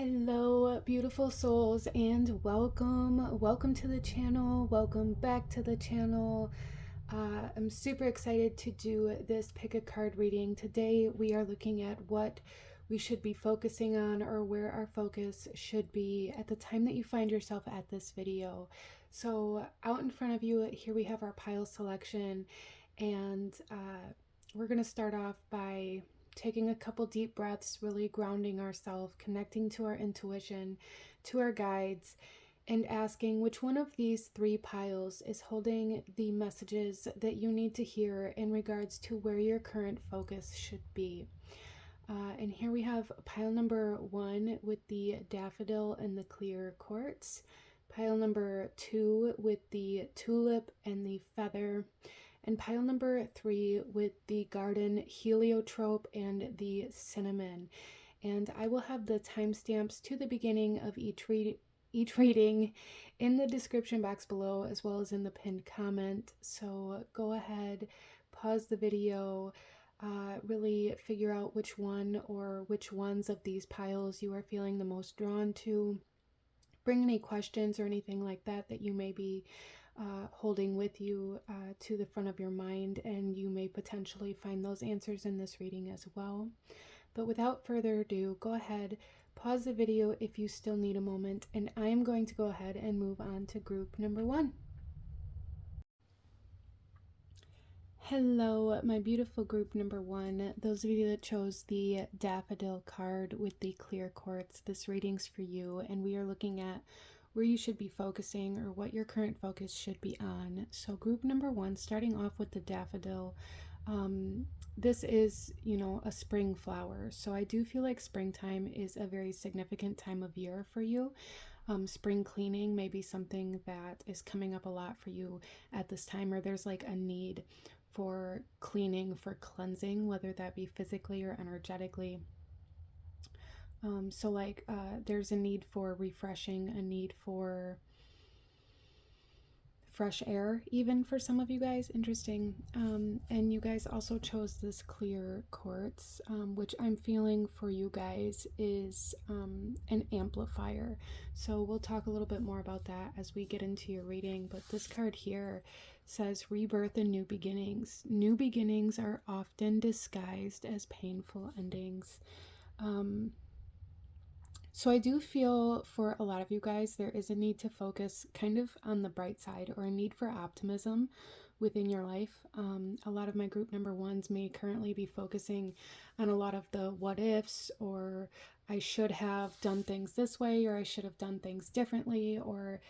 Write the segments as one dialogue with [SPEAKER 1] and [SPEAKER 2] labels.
[SPEAKER 1] Hello, beautiful souls, and welcome to the channel. Welcome back to the channel. I'm super excited to do this pick a card reading. Today we are looking at what we should be focusing on, or where our focus should be at the time that you find yourself at this video. So out in front of you here we have our pile selection, and we're going to start off by taking a couple deep breaths, really grounding ourselves, connecting to our intuition, to our guides, and asking which one of these three piles is holding the messages that you need to hear in regards to where your current focus should be. And here we have pile number 1 with the daffodil and the clear quartz, pile number 2 with the tulip and the feather, and pile number 3 with the garden heliotrope and the cinnamon. And I will have the timestamps to the beginning of each reading in the description box below, as well as in the pinned comment. So go ahead, pause the video, really figure out which one or which ones of these piles you are feeling the most drawn to. Bring any questions or anything like that that you may be holding with you to the front of your mind, and you may potentially find those answers in this reading as well. But without further ado, go ahead, pause the video if you still need a moment, and I am going to go ahead and move on to group number 1. Hello, my beautiful group number 1. Those of you that chose the daffodil card with the clear quartz, this reading's for you, and we are looking at where you should be focusing, or what your current focus should be on. So group number 1, starting off with the daffodil, this is, a spring flower. So I do feel like springtime is a very significant time of year for you. Spring cleaning may be something that is coming up a lot for you at this time, or there's like a need for cleaning, for cleansing, whether that be physically or energetically. There's a need for refreshing, a need for fresh air, even for some of you guys. Interesting. And you guys also chose this clear quartz, which I'm feeling for you guys is an amplifier. So we'll talk a little bit more about that as we get into your reading. But this card here says rebirth and new beginnings. New beginnings are often disguised as painful endings. So I do feel for a lot of you guys, there is a need to focus kind of on the bright side, or a need for optimism within your life. A lot of my group number 1s may currently be focusing on a lot of the what ifs, or I should have done things this way, or I should have done things differently, or,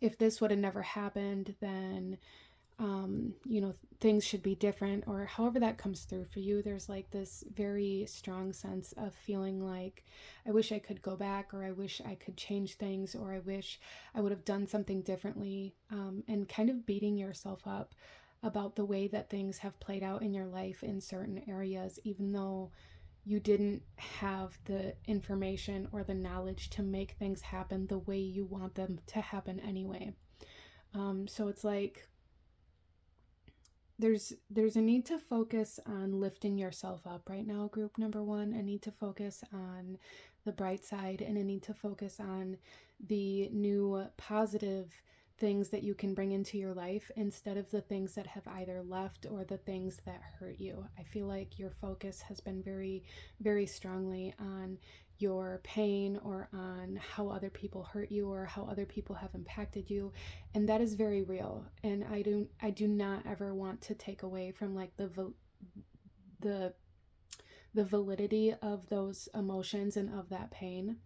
[SPEAKER 1] if this would have never happened, then things should be different, or however that comes through for you. There's like this very strong sense of feeling like, I wish I could go back, or I wish I could change things, or I wish I would have done something differently, and kind of beating yourself up about the way that things have played out in your life in certain areas, even though you didn't have the information or the knowledge to make things happen the way you want them to happen anyway. So it's like, there's a need to focus on lifting yourself up right now, group number 1. A need to focus on the bright side, and a need to focus on the new positive things that you can bring into your life, instead of the things that have either left or the things that hurt you. I feel like your focus has been very, very strongly on your pain, or on how other people hurt you, or how other people have impacted you, and that is very real. And I do not ever want to take away from like the validity of those emotions and of that pain,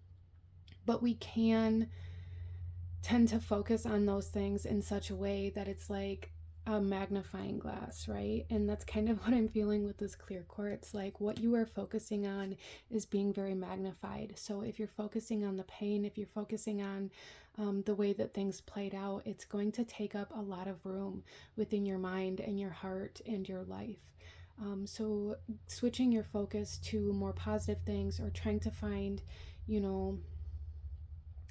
[SPEAKER 1] but we can tend to focus on those things in such a way that it's like a magnifying glass, right? And that's kind of what I'm feeling with this clear quartz. Like, what you are focusing on is being very magnified. So if you're focusing on the pain, if you're focusing on the way that things played out, it's going to take up a lot of room within your mind and your heart and your life. So switching your focus to more positive things, or trying to find,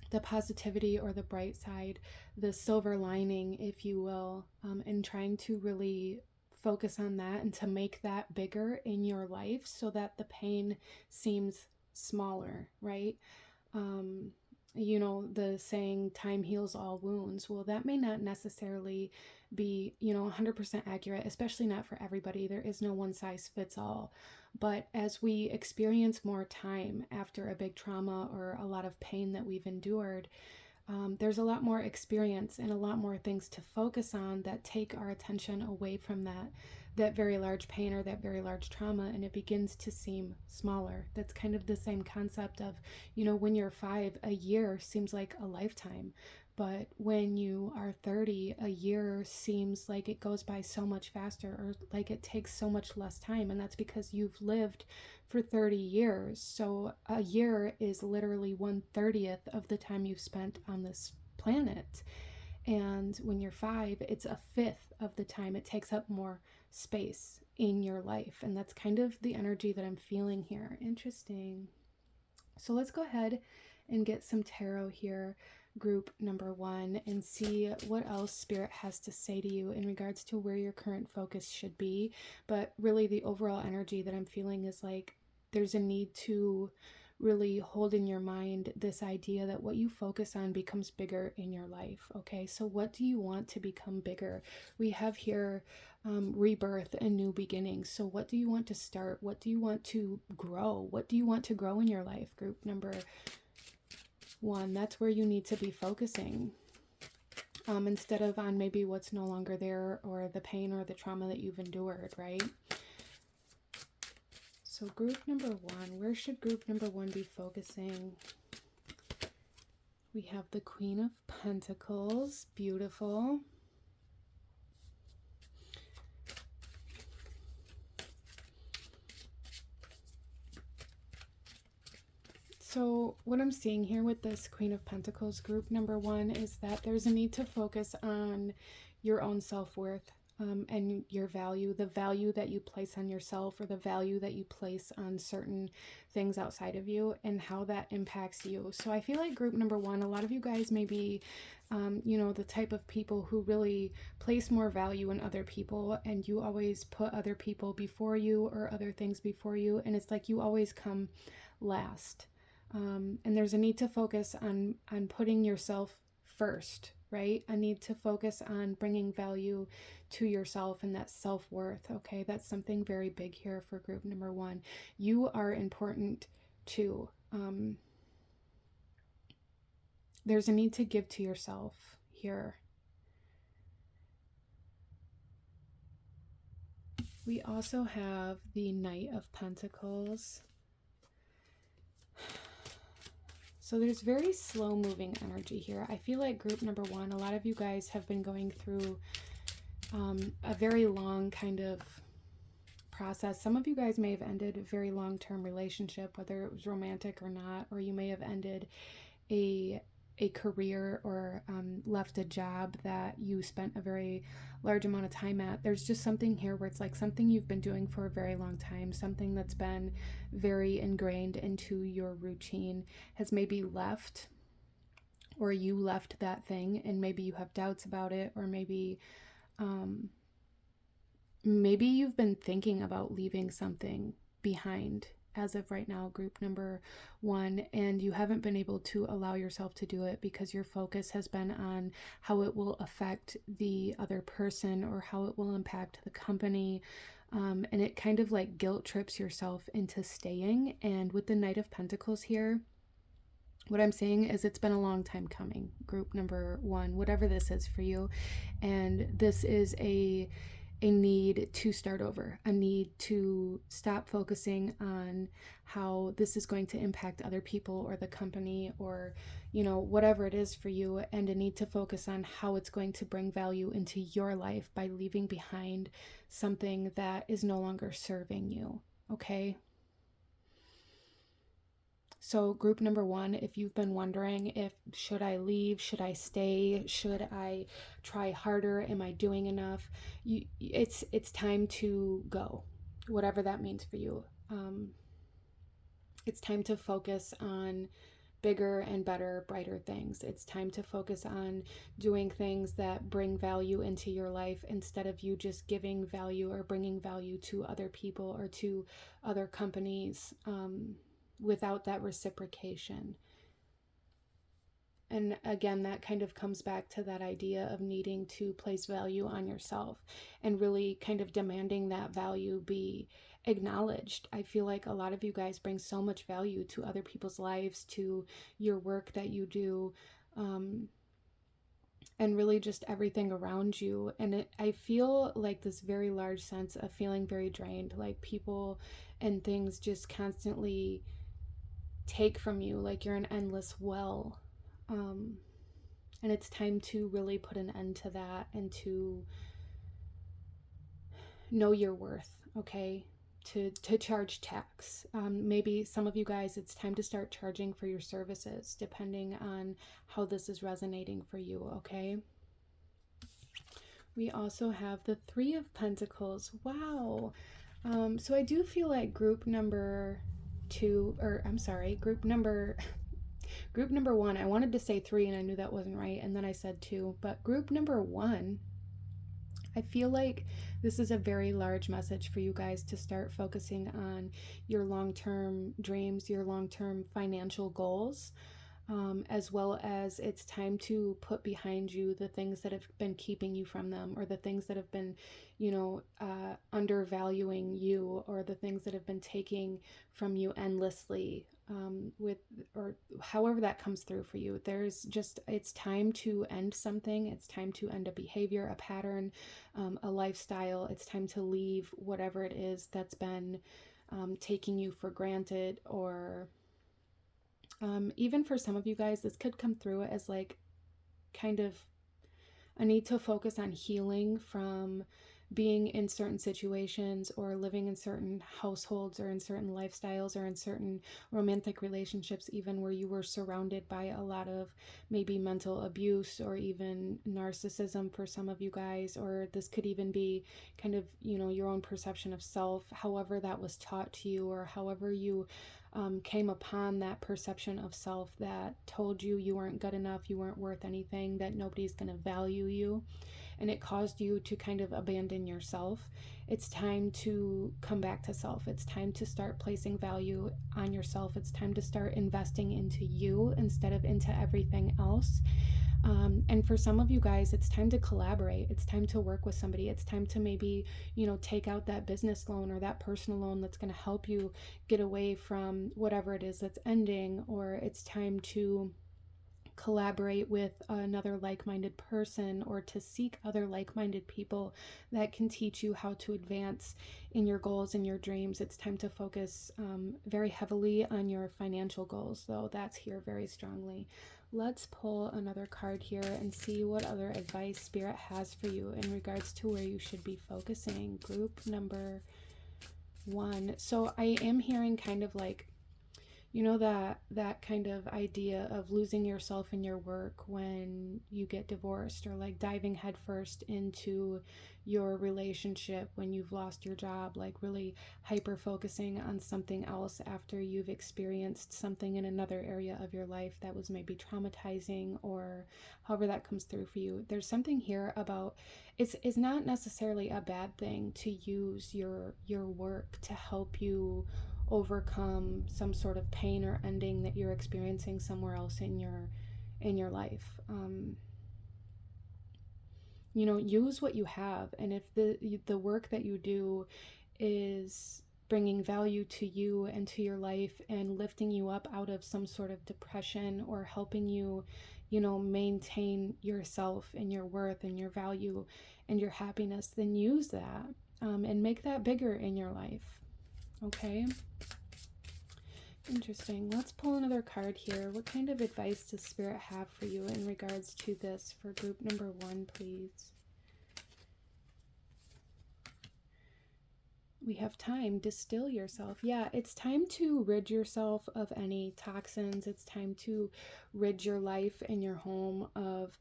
[SPEAKER 1] the positivity or the bright side, the silver lining, if you will, and trying to really focus on that, and to make that bigger in your life, so that the pain seems smaller, right? You know, the saying, time heals all wounds. Well, that may not necessarily be, you know, 100% accurate, especially not for everybody. There is no one size fits all. But as we experience more time after a big trauma or a lot of pain that we've endured, there's a lot more experience and a lot more things to focus on that take our attention away from that very large pain or that very large trauma, and it begins to seem smaller. That's kind of the same concept of, you know, when you're 5, a year seems like a lifetime, but when you are 30, a year seems like it goes by so much faster, or like it takes so much less time, and that's because you've lived for 30 years. So a year is literally 1/30th of the time you've spent on this planet. And when you're 5, it's a fifth of the time. It takes up more space in your life. And that's kind of the energy that I'm feeling here. Interesting. So let's go ahead and get some tarot here, group number 1, and see what else Spirit has to say to you in regards to where your current focus should be. But really the overall energy that I'm feeling is like there's a need to really hold in your mind this idea that what you focus on becomes bigger in your life. Okay, so what do you want to become bigger? We have here rebirth and new beginnings. So what do you want to start? What do you want to grow? What do you want to grow in your life? Group number 1, that's where you need to be focusing. Instead of on maybe what's no longer there, or the pain or the trauma that you've endured, right? So group number 1, where should group number 1 be focusing? We have the Queen of Pentacles, beautiful. So what I'm seeing here with this Queen of Pentacles, group number 1, is that there's a need to focus on your own self-worth. And your value, the value that you place on yourself, or the value that you place on certain things outside of you, and how that impacts you. So I feel like group number 1, a lot of you guys may be, you know, the type of people who really place more value in other people, and you always put other people before you, or other things before you, and it's like you always come last. And there's a need to focus on putting yourself first, right? A need to focus on bringing value to yourself and that self-worth. Okay, that's something very big here for group number 1. You are important too. There's a need to give to yourself here. We also have the Knight of Pentacles. So there's very slow moving energy here. I feel like group number 1, a lot of you guys have been going through a very long kind of process. Some of you guys may have ended a very long-term relationship, whether it was romantic or not, or you may have ended a career, or left a job that you spent a very large amount of time at. There's just something here where it's like something you've been doing for a very long time, something that's been very ingrained into your routine has maybe left, or you left that thing, and maybe you have doubts about it, or maybe maybe you've been thinking about leaving something behind as of right now, group number 1, and you haven't been able to allow yourself to do it because your focus has been on how it will affect the other person, or how it will impact the company, and it kind of like guilt trips yourself into staying. And with the Knight of Pentacles here, what I'm saying is it's been a long time coming, group number 1, whatever this is for you, and this is a need to start over, a need to stop focusing on how this is going to impact other people or the company, or, you know, whatever it is for you, and a need to focus on how it's going to bring value into your life by leaving behind something that is no longer serving you. Okay? So group number 1, if you've been wondering if should I leave, should I stay, should I try harder, am I doing enough, it's time to go, whatever that means for you. It's time to focus on bigger and better, brighter things. It's time to focus on doing things that bring value into your life, instead of you just giving value or bringing value to other people or to other companies. without that reciprocation. And again, that kind of comes back to that idea of needing to place value on yourself and really kind of demanding that value be acknowledged. I feel like a lot of you guys bring so much value to other people's lives, to your work that you do, and really just everything around you. And I feel like this very large sense of feeling very drained, like people and things just constantly take from you, like you're an endless well. And it's time to really put an end to that and to know your worth, okay? To charge tax. Maybe some of you guys, it's time to start charging for your services, depending on how this is resonating for you, okay? We also have the Three of Pentacles. Wow. So I do feel like group number one, I wanted to say three and I knew that wasn't right, and then I said two, but group number one, I feel like this is a very large message for you guys to start focusing on your long-term dreams, your long-term financial goals, as well as it's time to put behind you the things that have been keeping you from them, or the things that have been, undervaluing you, or the things that have been taking from you endlessly, or however that comes through for you. It's time to end something. It's time to end a behavior, a pattern, a lifestyle. It's time to leave whatever it is that's been taking you for granted, or even for some of you guys, this could come through as like kind of a need to focus on healing from being in certain situations, or living in certain households, or in certain lifestyles, or in certain romantic relationships, even where you were surrounded by a lot of maybe mental abuse or even narcissism for some of you guys. Or this could even be kind of, your own perception of self, however that was taught to you, or however you came upon that perception of self that told you you weren't good enough, you weren't worth anything, that nobody's going to value you, and it caused you to kind of abandon yourself. It's time to come back to self. It's time to start placing value on yourself. It's time to start investing into you instead of into everything else. And for some of you guys, it's time to collaborate. It's time to work with somebody. It's time to maybe, take out that business loan or that personal loan that's going to help you get away from whatever it is that's ending. Or it's time to collaborate with another like-minded person, or to seek other like-minded people that can teach you how to advance in your goals and your dreams. It's time to focus very heavily on your financial goals, though that's here very strongly. Let's pull another card here and see what other advice Spirit has for you in regards to where you should be focusing. Group number one. So I am hearing kind of like, that kind of idea of losing yourself in your work when you get divorced, or like diving headfirst into your relationship when you've lost your job, like really hyper focusing on something else after you've experienced something in another area of your life that was maybe traumatizing, or however that comes through for you. There's something here about it's not necessarily a bad thing to use your work to help you overcome some sort of pain or ending that you're experiencing somewhere else in your life. Use what you have, and if the work that you do is bringing value to you and to your life and lifting you up out of some sort of depression, or helping you, maintain yourself and your worth and your value and your happiness, then use that and make that bigger in your life. Okay. Interesting. Let's pull another card here. What kind of advice does Spirit have for you in regards to this for group number one, please? We have time. Distill yourself. Yeah, it's time to rid yourself of any toxins. It's time to rid your life and your home of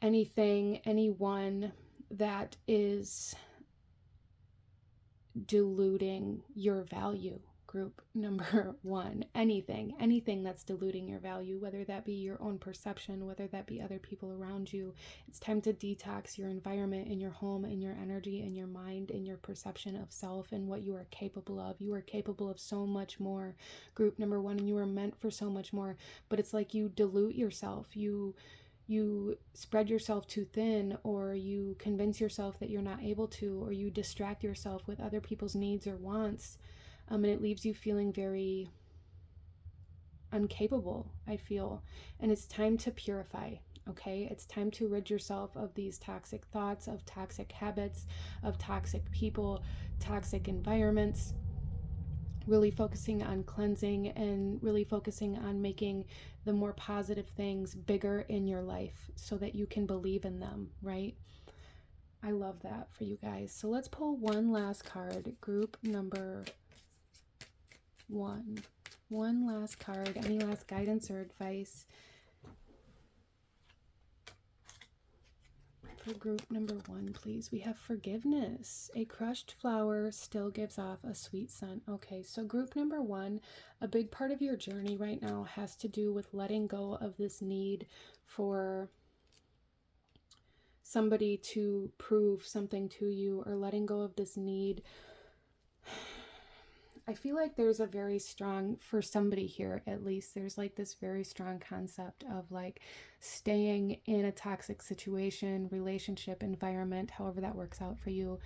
[SPEAKER 1] anything, anyone that is diluting your value, group number one. Anything that's diluting your value, whether that be your own perception, whether that be other people around you. It's time to detox your environment in your home, in your energy, in your mind, in your perception of self and what you are capable of. You are capable of so much more, group number one, and you are meant for so much more. But it's like you dilute yourself. You spread yourself too thin, or you convince yourself that you're not able to, or you distract yourself with other people's needs or wants, and it leaves you feeling very incapable, I feel. And it's time to purify. Okay, it's time to rid yourself of these toxic thoughts, of toxic habits, of toxic people, toxic environments. Really focusing on cleansing and really focusing on making the more positive things bigger in your life so that you can believe in them, right? I love that for you guys. So let's pull one last card, group number one. One last card. Any last guidance or advice for group number one, please? We have forgiveness. A crushed flower still gives off a sweet scent. Okay, so group number one, a big part of your journey right now has to do with letting go of this need for somebody to prove something to you, or letting go of this need. I feel like there's a very strong, for somebody here at least, there's like this very strong concept of like staying in a toxic situation, relationship, environment, however that works out for you,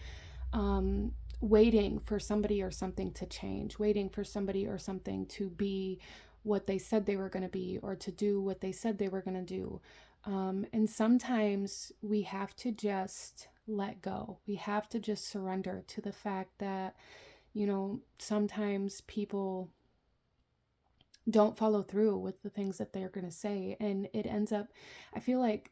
[SPEAKER 1] waiting for somebody or something to change, waiting for somebody or something to be what they said they were going to be, or to do what they said they were going to do. And sometimes we have to just let go. We have to just surrender to the fact that, you know, sometimes people don't follow through with the things that they're going to say. And it ends up, I feel like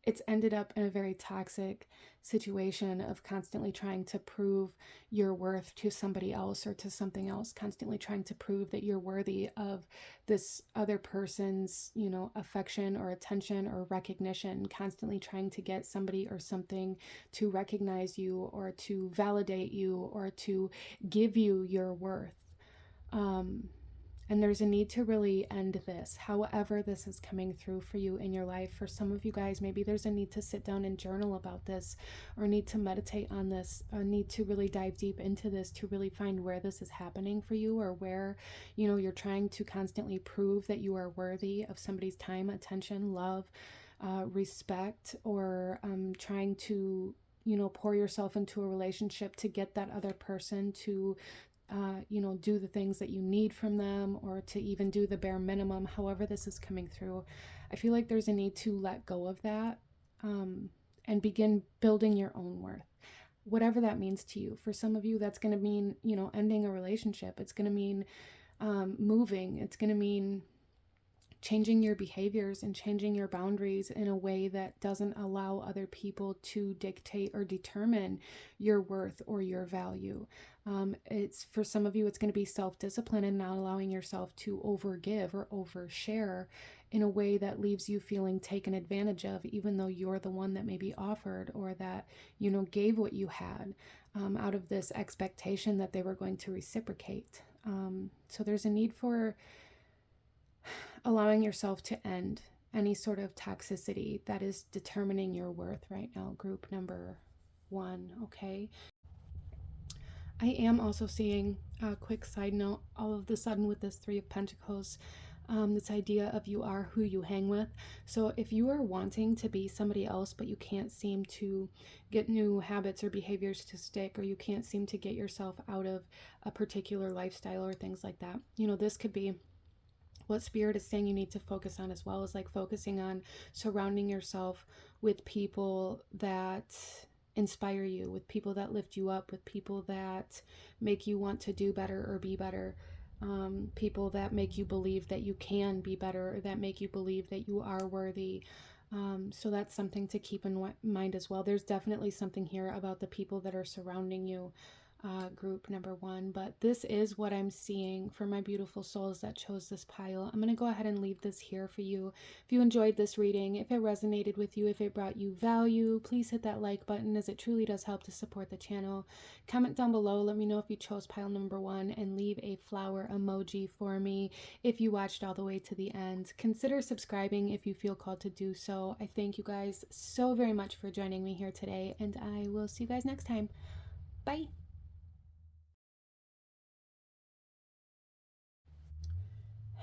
[SPEAKER 1] it's ended up in a very toxic situation of constantly trying to prove your worth to somebody else or to something else, constantly trying to prove that you're worthy of this other person's, you know, affection or attention or recognition, constantly trying to get somebody or something to recognize you or to validate you or to give you your worth. And there's a need to really end this, however this is coming through for you in your life. For some of you guys, maybe there's a need to sit down and journal about this, or need to meditate on this, or need to really dive deep into this to really find where this is happening for you, or where, you know, you're trying to constantly prove that you are worthy of somebody's time, attention, love, respect, or trying to, you know, pour yourself into a relationship to get that other person to you know, do the things that you need from them, or to even do the bare minimum, however this is coming through. I feel like there's a need to let go of that, and begin building your own worth, whatever that means to you. For some of you, that's going to mean, you know, ending a relationship. It's going to mean moving. It's going to mean changing your behaviors and changing your boundaries in a way that doesn't allow other people to dictate or determine your worth or your value. It's, for some of you, it's going to be self-discipline and not allowing yourself to overgive or overshare in a way that leaves you feeling taken advantage of, even though you're the one that maybe offered, or that, you know, gave what you had, out of this expectation that they were going to reciprocate. So there's a need for allowing yourself to end any sort of toxicity that is determining your worth right now, group number one, okay? I am also seeing a quick side note, all of the sudden with this Three of Pentacles, this idea of you are who you hang with. So if you are wanting to be somebody else, but you can't seem to get new habits or behaviors to stick, or you can't seem to get yourself out of a particular lifestyle or things like that, you know, this could be what Spirit is saying you need to focus on as well, is like focusing on surrounding yourself with people that inspire you, with people that lift you up, with people that make you want to do better or be better, people that make you believe that you can be better, or that make you believe that you are worthy. So that's something to keep in mind as well. There's definitely something here about the people that are surrounding you. group number 1, but this is what I'm seeing for my beautiful souls that chose this pile. I'm going to go ahead and leave this here for you. If you enjoyed this reading, if it resonated with you, if it brought you value, please hit that like button, as it truly does help to support the channel. Comment down below, let me know if you chose pile number 1, and leave a flower emoji for me if you watched all the way to the end. Consider subscribing if you feel called to do so. I thank you guys so very much for joining me here today, and I will see you guys next time. Bye!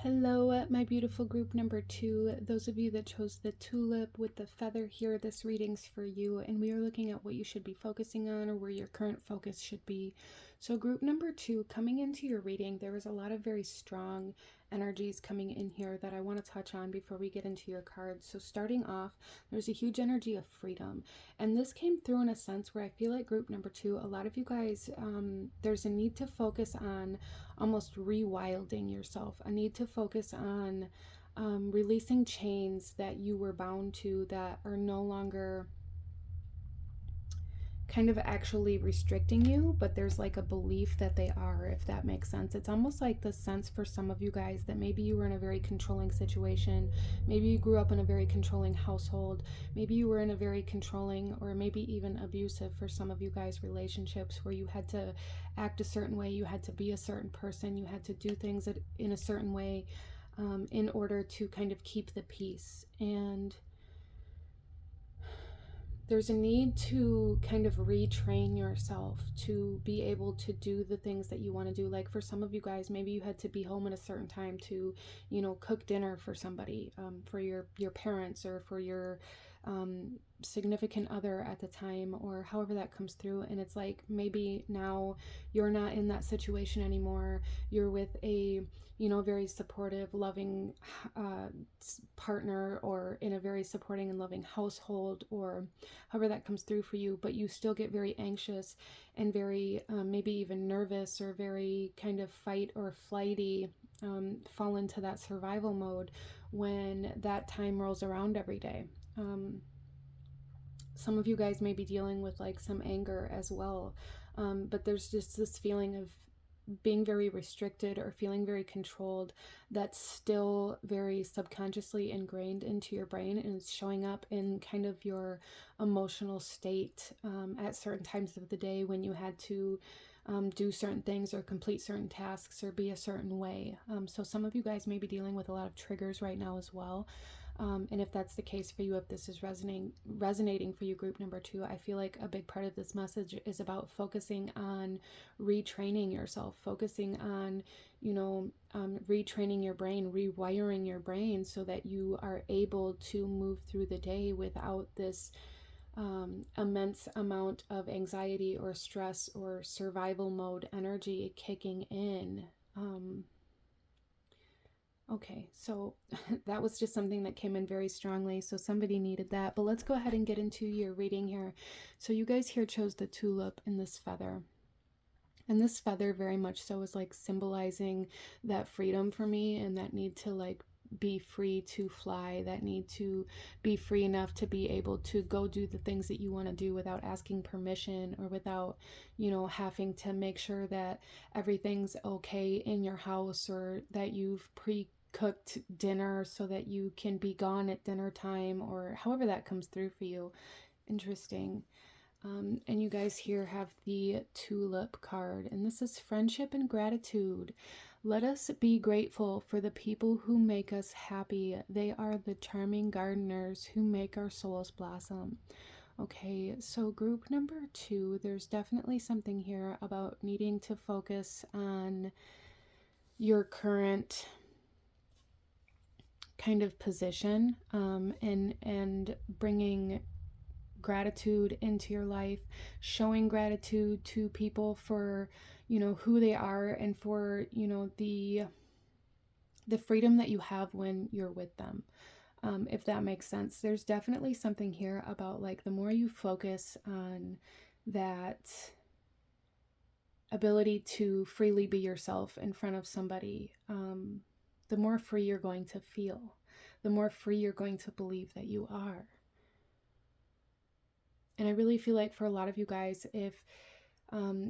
[SPEAKER 1] Hello, my beautiful group number 2. Those of you that chose the tulip with the feather here, this reading's for you, and we are looking at what you should be focusing on or where your current focus should be. So group number 2, coming into your reading, there was a lot of very strong energies coming in here that I want to touch on before we get into your cards. So starting off, there's a huge energy of freedom, and this came through in a sense where I feel like group number 2, a lot of you guys, there's a need to focus on almost rewilding yourself, a need to focus on releasing chains that you were bound to that are no longer kind of actually restricting you, but there's like a belief that they are, if that makes sense. It's almost like the sense for some of you guys that maybe you were in a very controlling situation, maybe you grew up in a very controlling household, maybe you were in a very controlling or maybe even abusive, for some of you guys, relationships where you had to act a certain way, you had to be a certain person, you had to do things in a certain way in order to kind of keep the peace. And there's a need to kind of retrain yourself to be able to do the things that you want to do. Like for some of you guys, maybe you had to be home at a certain time to, you know, cook dinner for somebody, for your parents, or for your significant other at the time, or however that comes through. And it's like maybe now you're not in that situation anymore. You're with a, you know, very supportive, loving partner, or in a very supporting and loving household, or however that comes through for you, but you still get very anxious and very maybe even nervous, or very kind of fight or flighty, fall into that survival mode when that time rolls around every day. Some of you guys may be dealing with like some anger as well, but there's just this feeling of being very restricted or feeling very controlled that's still very subconsciously ingrained into your brain, and it's showing up in kind of your emotional state at certain times of the day when you had to do certain things or complete certain tasks or be a certain way. So some of you guys may be dealing with a lot of triggers right now as well. And if that's the case for you, if this is resonating for you, group number 2, I feel like a big part of this message is about focusing on retraining yourself, focusing on, you know, retraining your brain, rewiring your brain so that you are able to move through the day without this immense amount of anxiety or stress or survival mode energy kicking in. Okay, so that was just something that came in very strongly, so somebody needed that. But let's go ahead and get into your reading here. So you guys here chose the tulip and this feather. And this feather very much so is like symbolizing that freedom for me, and that need to like be free to fly, that need to be free enough to be able to go do the things that you want to do without asking permission, or without, you know, having to make sure that everything's okay in your house, or that you've cooked dinner so that you can be gone at dinner time, or however that comes through for you. Interesting. And you guys here have the tulip card, and this is friendship and gratitude. Let us be grateful for the people who make us happy. They are the charming gardeners who make our souls blossom. Okay, so group number 2, there's definitely something here about needing to focus on your current kind of position, and bringing gratitude into your life, showing gratitude to people for, you know, who they are, and for, you know, the freedom that you have when you're with them, if that makes sense. There's definitely something here about like the more you focus on that ability to freely be yourself in front of somebody, the more free you're going to feel, the more free you're going to believe that you are. And I really feel like for a lot of you guys, if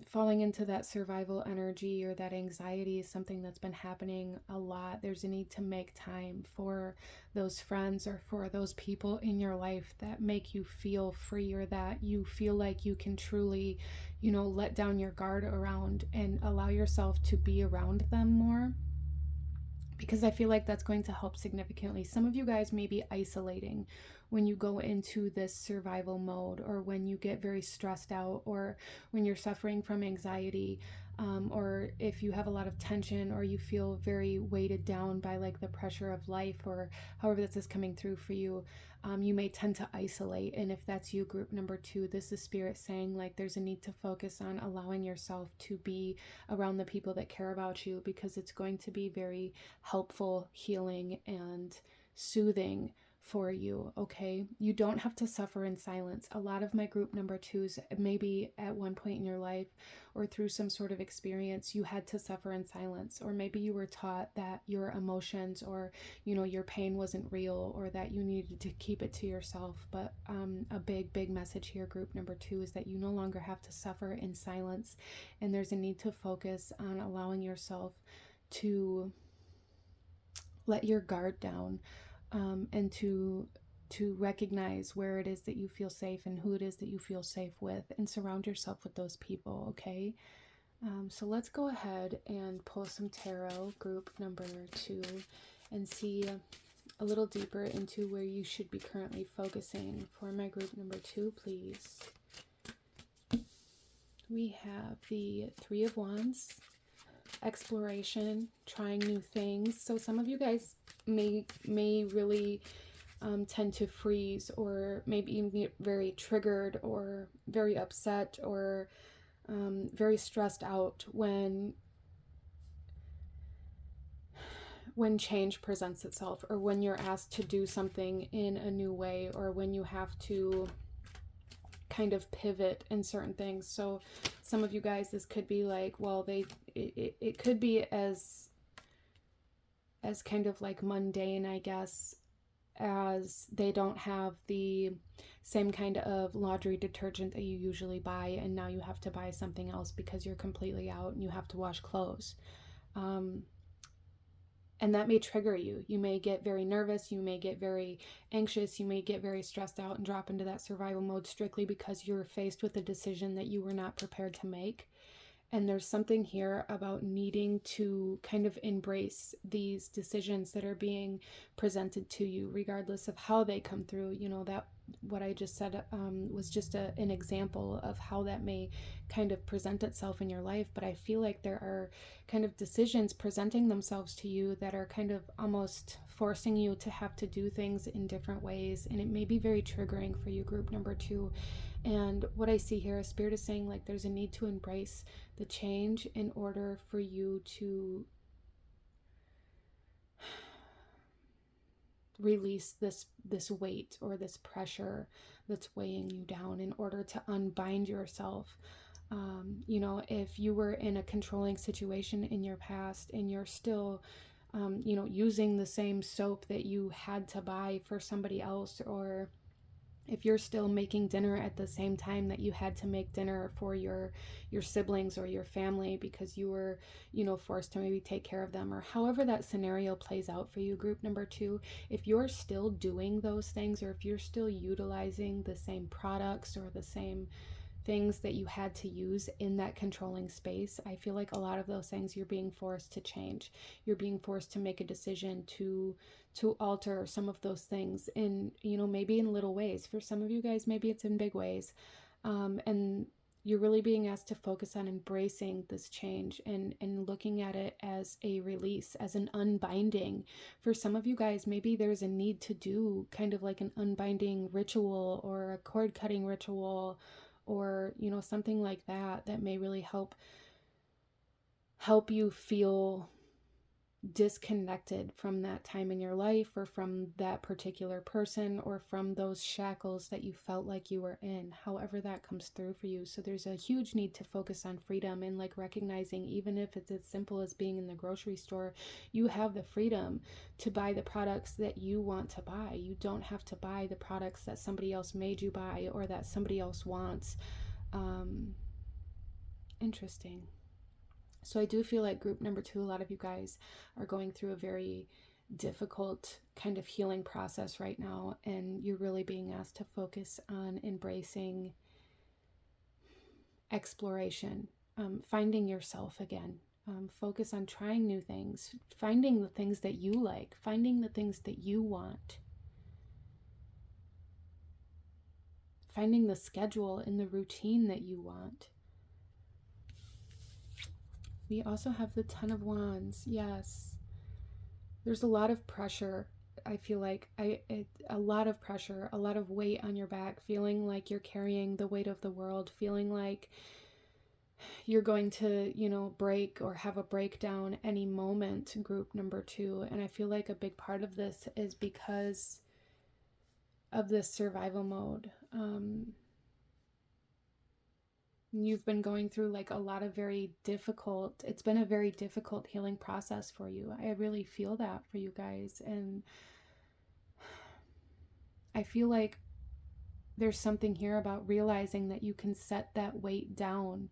[SPEAKER 1] falling into that survival energy or that anxiety is something that's been happening a lot. There's a need to make time for those friends or for those people in your life that make you feel free, or that you feel like you can truly, let down your guard around and allow yourself to be around them more, because I feel like that's going to help significantly. Some of you guys may be isolating when you go into this survival mode, or when you get very stressed out, or when you're suffering from anxiety, or if you have a lot of tension, or you feel very weighted down by like the pressure of life, or however this is coming through for you. You may tend to isolate. And if that's you, group number 2, this is Spirit saying like there's a need to focus on allowing yourself to be around the people that care about you, because it's going to be very helpful, healing, and soothing for you. Okay, you don't have to suffer in silence. A lot of my group number 2s, maybe at one point in your life or through some sort of experience, you had to suffer in silence, or maybe you were taught that your emotions or your pain wasn't real, or that you needed to keep it to yourself. But a big message here, group number 2, is that you no longer have to suffer in silence, and there's a need to focus on allowing yourself to let your guard down, and to recognize where it is that you feel safe and who it is that you feel safe with, and surround yourself with those people. Okay, so let's go ahead and pull some tarot, group number 2, and see a little deeper into where you should be currently focusing for my group number 2, please. We have the 3 of Wands, exploration, trying new things. So some of you guys may really tend to freeze, or maybe even get very triggered or very upset, or very stressed out when change presents itself, or when you're asked to do something in a new way, or when you have to kind of pivot in certain things. So some of you guys, this could be like, well, it could be as kind of like mundane, I guess, as they don't have the same kind of laundry detergent that you usually buy, and now you have to buy something else because you're completely out and you have to wash clothes. And that may trigger you. You may get very nervous, you may get very anxious, you may get very stressed out and drop into that survival mode strictly because you're faced with a decision that you were not prepared to make. And there's something here about needing to kind of embrace these decisions that are being presented to you, regardless of how they come through. That what I just said was just an example of how that may kind of present itself in your life. But I feel like there are kind of decisions presenting themselves to you that are kind of almost forcing you to have to do things in different ways. And it may be very triggering for you, group number 2. And what I see here is Spirit is saying like there's a need to embrace the change in order for you to release this weight or this pressure that's weighing you down, in order to unbind yourself. If you were in a controlling situation in your past and you're still using the same soap that you had to buy for somebody else, or if you're still making dinner at the same time that you had to make dinner for your siblings or your family because you were, forced to maybe take care of them, or however that scenario plays out for you, group number 2, if you're still doing those things, or if you're still utilizing the same products or the same things that you had to use in that controlling space, I feel like a lot of those things you're being forced to change. You're being forced to make a decision to alter some of those things in, maybe in little ways. For some of you guys, maybe it's in big ways. And you're really being asked to focus on embracing this change and looking at it as a release, as an unbinding. For some of you guys, maybe there's a need to do kind of like an unbinding ritual or a cord cutting ritual, or something like that may really help you feel disconnected from that time in your life, or from that particular person, or from those shackles that you felt like you were in, however that comes through for you. So there's a huge need to focus on freedom, and like recognizing, even if it's as simple as being in the grocery store, you have the freedom to buy the products that you want to buy. You don't have to buy the products that somebody else made you buy or that somebody else wants. Interesting. So I do feel like group number 2, a lot of you guys are going through a very difficult kind of healing process right now, and you're really being asked to focus on embracing exploration, finding yourself again. Focus on trying new things, finding the things that you like, finding the things that you want, finding the schedule and the routine that you want. We also have the Ten of Wands. Yes. There's a lot of pressure. I feel like a lot of pressure, a lot of weight on your back, feeling like you're carrying the weight of the world, feeling like you're going to, break or have a breakdown any moment, group number 2. And I feel like a big part of this is because of this survival mode. You've been going through like a lot of it's been a very difficult healing process for you. I really feel that for you guys. And I feel like there's something here about realizing that you can set that weight down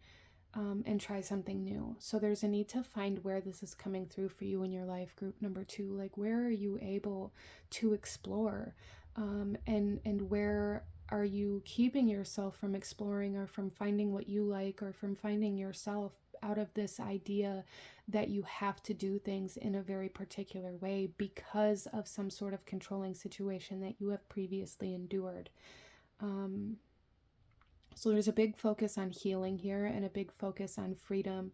[SPEAKER 1] and try something new. So there's a need to find where this is coming through for you in your life, group number 2. Like, where are you able to explore? And where are you keeping yourself from exploring, or from finding what you like, or from finding yourself out of this idea that you have to do things in a very particular way because of some sort of controlling situation that you have previously endured? So there's a big focus on healing here, and a big focus on freedom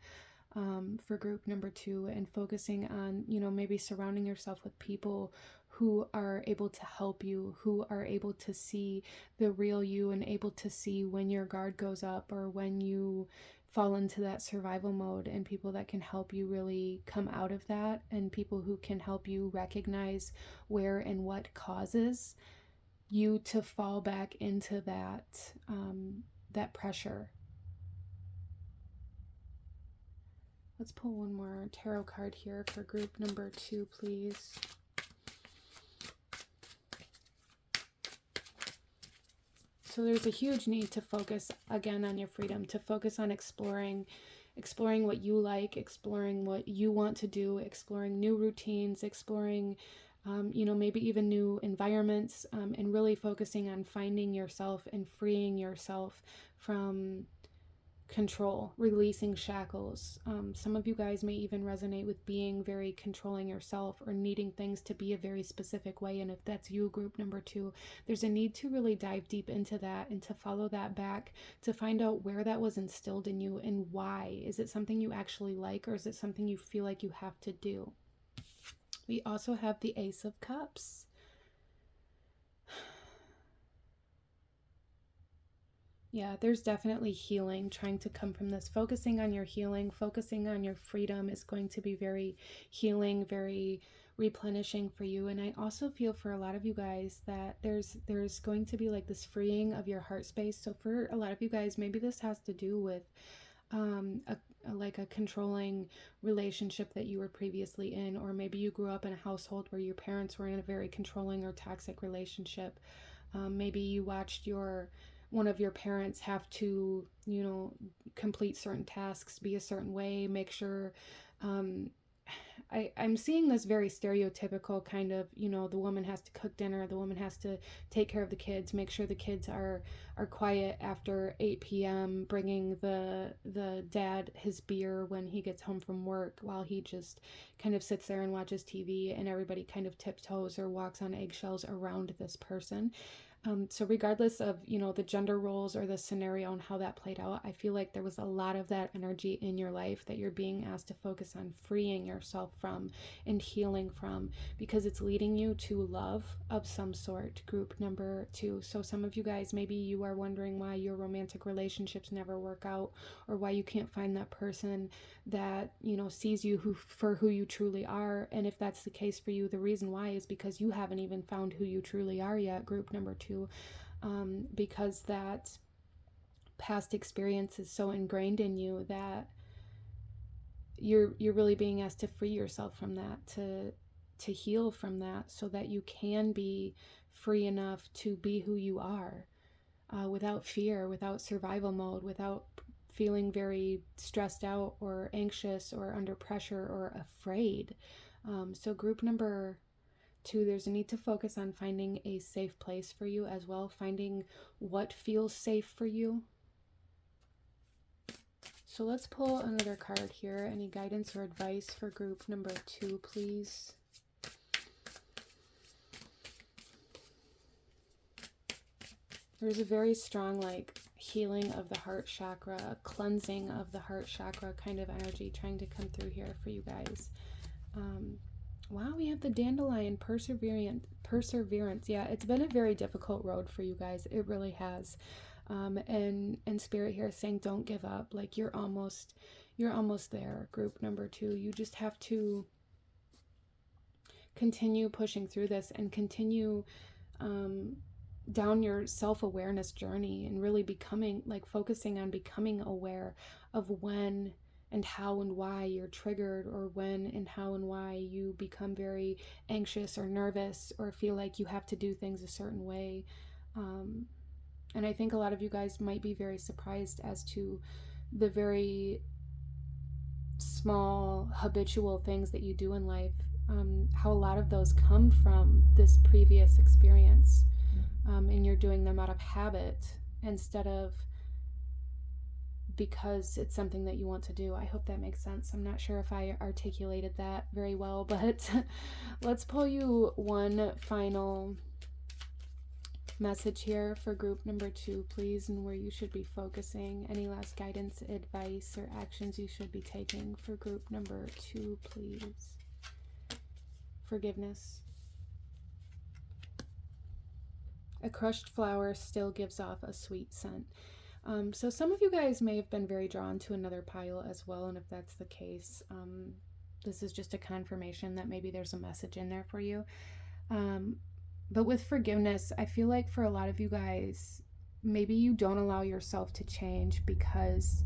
[SPEAKER 1] for group number 2, and focusing on, maybe surrounding yourself with people who are able to help you, who are able to see the real you, and able to see when your guard goes up or when you fall into that survival mode, and people that can help you really come out of that, and people who can help you recognize where and what causes you to fall back into that pressure. Let's pull one more tarot card here for group number 2, please. So there's a huge need to focus again on your freedom, to focus on exploring what you like, exploring what you want to do, exploring new routines, exploring maybe even new environments, and really focusing on finding yourself and freeing yourself from control, releasing shackles. Some of you guys may even resonate with being very controlling yourself, or needing things to be a very specific way. And if that's you, group number 2, there's a need to really dive deep into that and to follow that back, to find out where that was instilled in you and why. Is it something you actually like, or is it something you feel like you have to do? We also have the Ace of Cups. Yeah, there's definitely healing trying to come from this. Focusing on your healing, focusing on your freedom is going to be very healing, very replenishing for you. And I also feel for a lot of you guys that there's going to be like this freeing of your heart space. So for a lot of you guys, maybe this has to do with a controlling relationship that you were previously in, or maybe you grew up in a household where your parents were in a very controlling or toxic relationship. Maybe you watched one of your parents have to, complete certain tasks, be a certain way, make sure. I'm seeing this very stereotypical kind of, the woman has to cook dinner, the woman has to take care of the kids, make sure the kids are quiet after 8 p.m., bringing the dad his beer when he gets home from work, while he just kind of sits there and watches TV, and everybody kind of tiptoes or walks on eggshells around this person. So regardless of, the gender roles or the scenario and how that played out, I feel like there was a lot of that energy in your life that you're being asked to focus on freeing yourself from and healing from, because it's leading you to love of some sort, group number 2. So some of you guys, maybe you are wondering why your romantic relationships never work out, or why you can't find that person that, sees you for who you truly are. And if that's the case for you, the reason why is because you haven't even found who you truly are yet, group number 2. Because that past experience is so ingrained in you that you're really being asked to free yourself from that, to heal from that, so that you can be free enough to be who you are, without fear, without survival mode, without feeling very stressed out or anxious or under pressure or afraid. So group number 2, there's a need to focus on finding a safe place for you as well, finding what feels safe for you. So let's pull another card here. Any guidance or advice for group number 2, please? There's a very strong like healing of the heart chakra, a cleansing of the heart chakra kind of energy trying to come through here for you guys. Wow, we have the dandelion, perseverance. Yeah, it's been a very difficult road for you guys. It really has. And Spirit here is saying don't give up. Like you're almost there, group number 2. You just have to continue pushing through this and continue down your self-awareness journey and really becoming, like focusing on becoming aware of when and how and why you're triggered, or when and how and why you become very anxious or nervous or feel like you have to do things a certain way. And I think a lot of you guys might be very surprised as to the very small habitual things that you do in life, how a lot of those come from this previous experience, and you're doing them out of habit instead of because it's something that you want to do. I hope that makes sense. I'm not sure if I articulated that very well, but let's pull you one final message here for group number 2, please, and where you should be focusing. Any last guidance, advice, or actions you should be taking for group number 2, please. Forgiveness. A crushed flower still gives off a sweet scent. So some of you guys may have been very drawn to another pile as well, and if that's the case, this is just a confirmation that maybe there's a message in there for you. But with forgiveness, I feel like for a lot of you guys, maybe you don't allow yourself to change because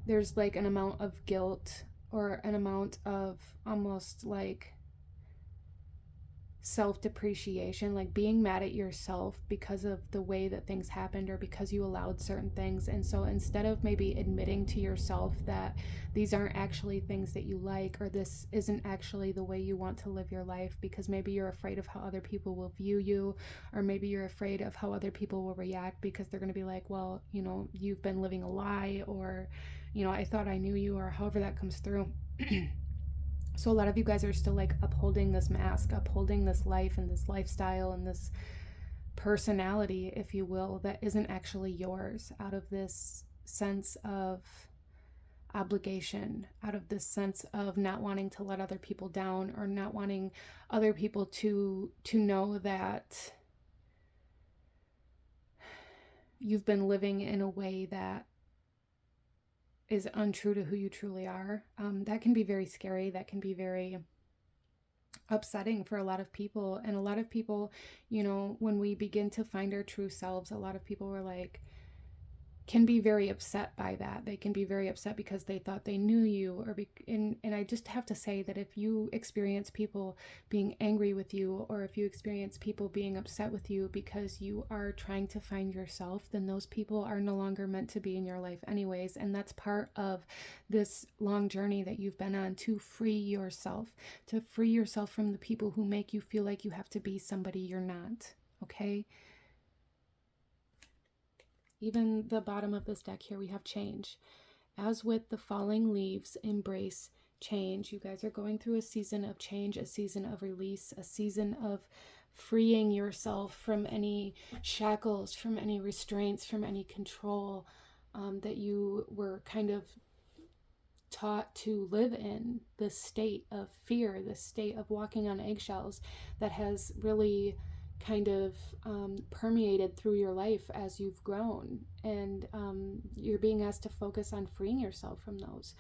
[SPEAKER 1] there's like an amount of guilt or an amount of almost like self-depreciation, like being mad at yourself because of the way that things happened or because you allowed certain things. And so instead of maybe admitting to yourself that these aren't actually things that you like, or this isn't actually the way you want to live your life, because maybe you're afraid of how other people will view you, or maybe you're afraid of how other people will react because they're going to be like, well, you know, you've been living a lie, or, you know, I thought I knew you, or however that comes through. So a lot of you guys are still like upholding this mask, upholding this life and this lifestyle and this personality, if you will, that isn't actually yours, out of this sense of obligation, out of this sense of not wanting to let other people down, or not wanting other people to know that you've been living in a way that is untrue to who you truly are. That can be very scary. That can be very upsetting for a lot of people. And a lot of people, you know, when we begin to find our true selves, a lot of people were like, can be very upset by that. They can be very upset because they thought they knew you, or and I just have to say that if you experience people being angry with you, or if you experience people being upset with you because you are trying to find yourself, then those people are no longer meant to be in your life anyways. And that's part of this long journey that you've been on, to free yourself from the people who make you feel like you have to be somebody you're not. Okay? Even the bottom of this deck here, we have change. As with the falling leaves, embrace change. You guys are going through a season of change, a season of release, a season of freeing yourself from any shackles, from any restraints, from any control that you were kind of taught to live in. This state of fear, this state of walking on eggshells that has really kind of permeated through your life as you've grown, and you're being asked to focus on freeing yourself from those,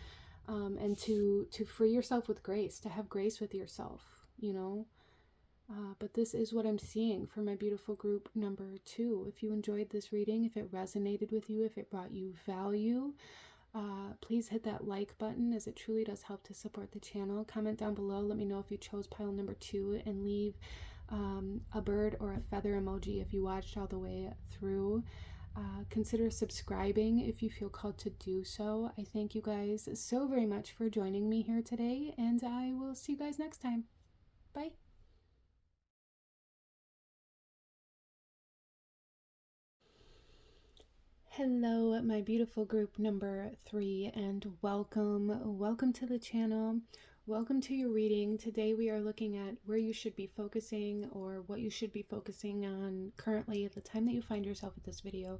[SPEAKER 1] and to free yourself with grace, to have grace with yourself, you know. But this is what I'm seeing for my beautiful group number 2. If you enjoyed this reading, if it resonated with you, if it brought you value, please hit that like button, as it truly does help to support the channel. Comment down below, let me know if you chose pile number 2, and leave a bird or a feather emoji if you watched all the way through. Consider subscribing if you feel called to do so. I thank you guys so very much for joining me here today, and I will see you guys next time. Bye. Hello, my beautiful group number 3, and welcome to the channel. Welcome to your reading. Today we are looking at where you should be focusing, or what you should be focusing on currently at the time that you find yourself at this video.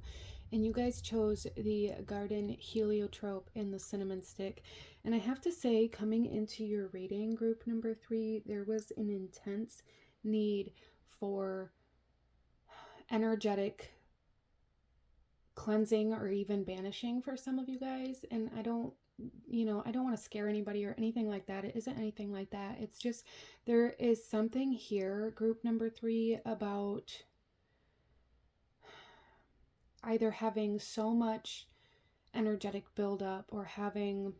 [SPEAKER 1] And you guys chose the garden heliotrope and the cinnamon stick. And I have to say, coming into your reading, group number 3, there was an intense need for energetic cleansing or even banishing for some of you guys. And I don't want to scare anybody or anything like that. It isn't anything like that. It's just there is something here, group number 3, about either having so much energetic buildup, or having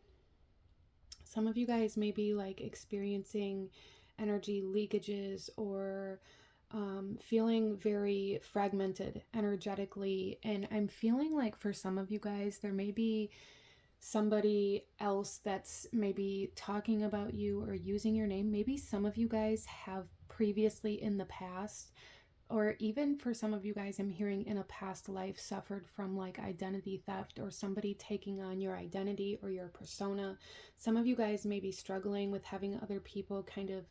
[SPEAKER 1] some of you guys maybe like experiencing energy leakages, or feeling very fragmented energetically. And I'm feeling like for some of you guys, there may be somebody else that's maybe talking about you or using your name. Maybe some of you guys have previously in the past, or even for some of you guys, I'm hearing in a past life, suffered from like identity theft, or somebody taking on your identity or your persona. Some of you guys may be struggling with having other people kind of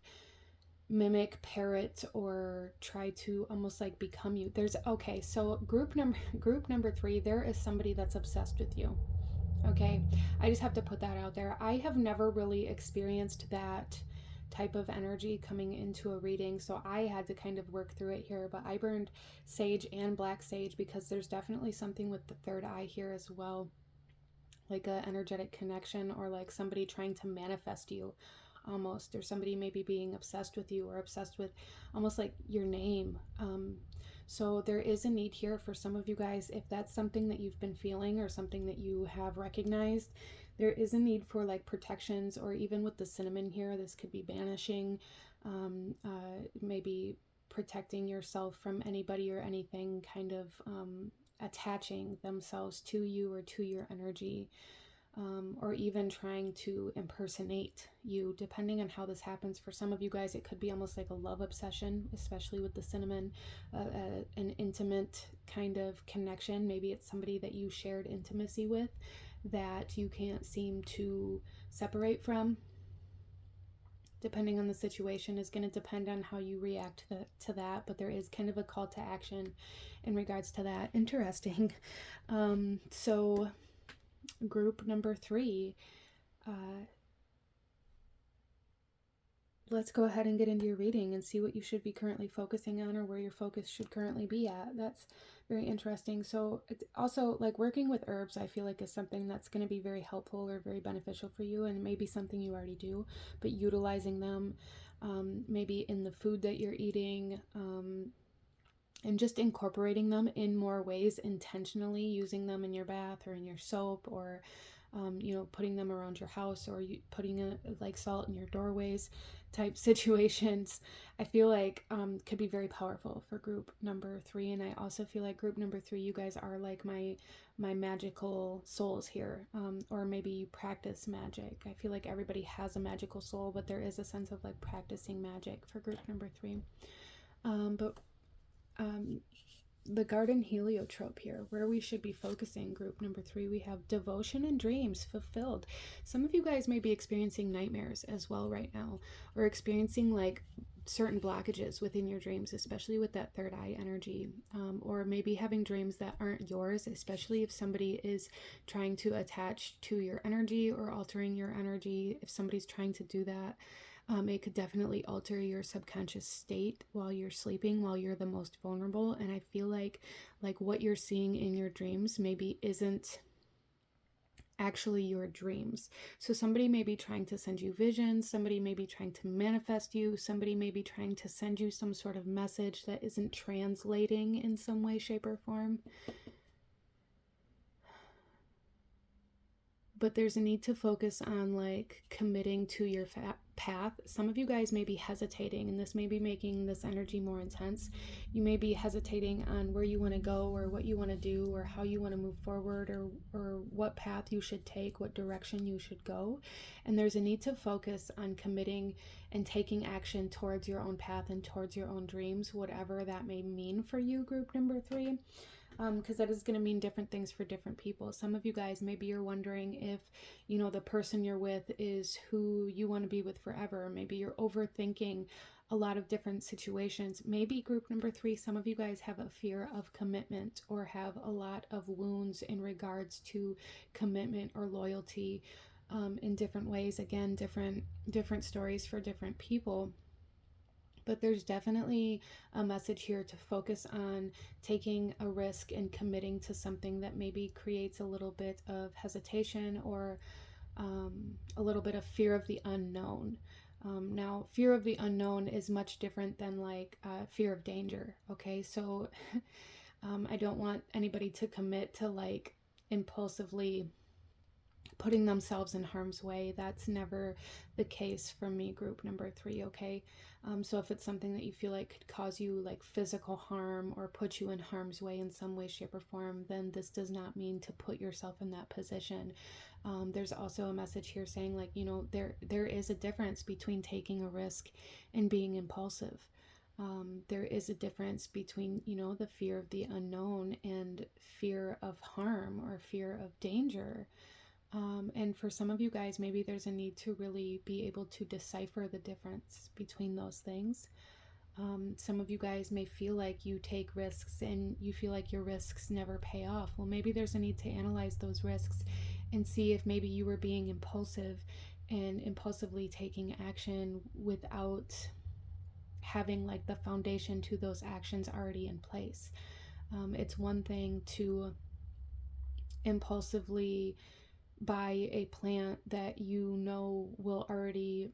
[SPEAKER 1] mimic, parrot, or try to almost like become you. Okay, so group number 3, there is somebody that's obsessed with you. Okay, I just have to put that out there. I have never really experienced that type of energy coming into a reading, so I had to kind of work through it here. But I burned sage and black sage because there's definitely something with the third eye here as well, like a energetic connection, or like somebody trying to manifest you almost, or somebody maybe being obsessed with you, or obsessed with almost like your name. So there is a need here for some of you guys, if that's something that you've been feeling or something that you have recognized, there is a need for like protections, or even with the cinnamon here, this could be banishing, maybe protecting yourself from anybody or anything kind of attaching themselves to you or to your energy. Or even trying to impersonate you, depending on how this happens. For some of you guys, it could be almost like a love obsession, especially with the cinnamon, an intimate kind of connection. Maybe it's somebody that you shared intimacy with that you can't seem to separate from. Depending on the situation, is going to depend on how you react to that, but there is kind of a call to action in regards to that. Interesting. So group number 3, let's go ahead and get into your reading and see what you should be currently focusing on, or where your focus should currently be at. That's very interesting. So it's also like working with herbs, I feel like, is something that's going to be very helpful or very beneficial for you, and maybe something you already do, but utilizing them maybe in the food that you're eating, and just incorporating them in more ways intentionally, using them in your bath or in your soap, or putting them around your house, or putting like salt in your doorways type situations. I feel like could be very powerful for group number 3. And I also feel like group number 3, you guys are like my magical souls here, or maybe you practice magic. I feel like everybody has a magical soul, but there is a sense of like practicing magic for group number 3. The garden heliotrope here, where we should be focusing, group number 3, we have devotion and dreams fulfilled. Some of you guys may be experiencing nightmares as well right now, or experiencing like certain blockages within your dreams, especially with that third eye energy, or maybe having dreams that aren't yours, especially if somebody is trying to attach to your energy or altering your energy. If somebody's trying to do that, it could definitely alter your subconscious state while you're sleeping, while you're the most vulnerable. And I feel like what you're seeing in your dreams maybe isn't actually your dreams. So somebody may be trying to send you visions, somebody may be trying to manifest you, somebody may be trying to send you some sort of message that isn't translating in some way, shape, or form. but there's a need to focus on like committing to your path. Some of you guys may be hesitating, and this may be making this energy more intense. You may be hesitating on where you want to go, or what you want to do, or how you want to move forward, or what path you should take, what direction you should go. And there's a need to focus on committing and taking action towards your own path and towards your own dreams, whatever that may mean for you, group number 3. Because that is going to mean different things for different people. Some of you guys, maybe you're wondering if, you know, the person you're with is who you want to be with forever. Maybe you're overthinking a lot of different situations. Maybe group number 3, some of you guys have a fear of commitment or have a lot of wounds in regards to commitment or loyalty in different ways. Again, different stories for different people. But there's definitely a message here to focus on taking a risk and committing to something that maybe creates a little bit of hesitation or a little bit of fear of the unknown. Now, fear of the unknown is much different than like fear of danger. Okay, so I don't want anybody to commit to like impulsively putting themselves in harm's way. That's never the case for me, group number 3, okay? So if it's something that you feel like could cause you like physical harm or put you in harm's way in some way, shape, or form, then this does not mean to put yourself in that position. There's also a message here saying like, you know, there is a difference between taking a risk and being impulsive. There is a difference between, you know, the fear of the unknown and fear of harm or fear of danger. And for some of you guys, maybe there's a need to really be able to decipher the difference between those things. Some of you guys may feel like you take risks and you feel like your risks never pay off. Well, maybe there's a need to analyze those risks and see if maybe you were being impulsive and impulsively taking action without having like the foundation to those actions already in place. It's one thing to impulsively buy a plant that you know will already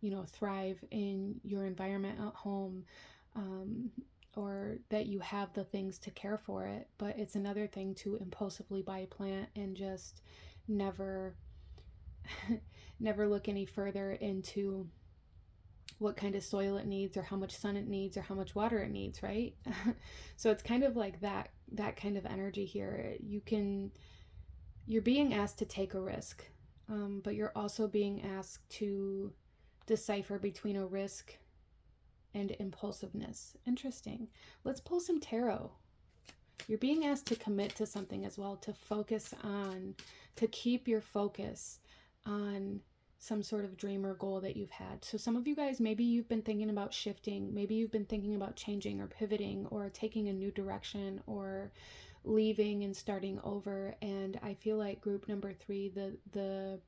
[SPEAKER 1] you know, thrive in your environment at home, or that you have the things to care for it. But it's another thing to impulsively buy a plant and just never never look any further into what kind of soil it needs or how much sun it needs or how much water it needs, right? So it's kind of like that kind of energy here. You're being asked to take a risk, but you're also being asked to decipher between a risk and impulsiveness. Interesting. Let's pull some tarot. You're being asked to commit to something as well, to keep your focus on some sort of dream or goal that you've had. So some of you guys, maybe you've been thinking about shifting, maybe you've been thinking about changing or pivoting or taking a new direction or leaving and starting over. And I feel like group number 3, the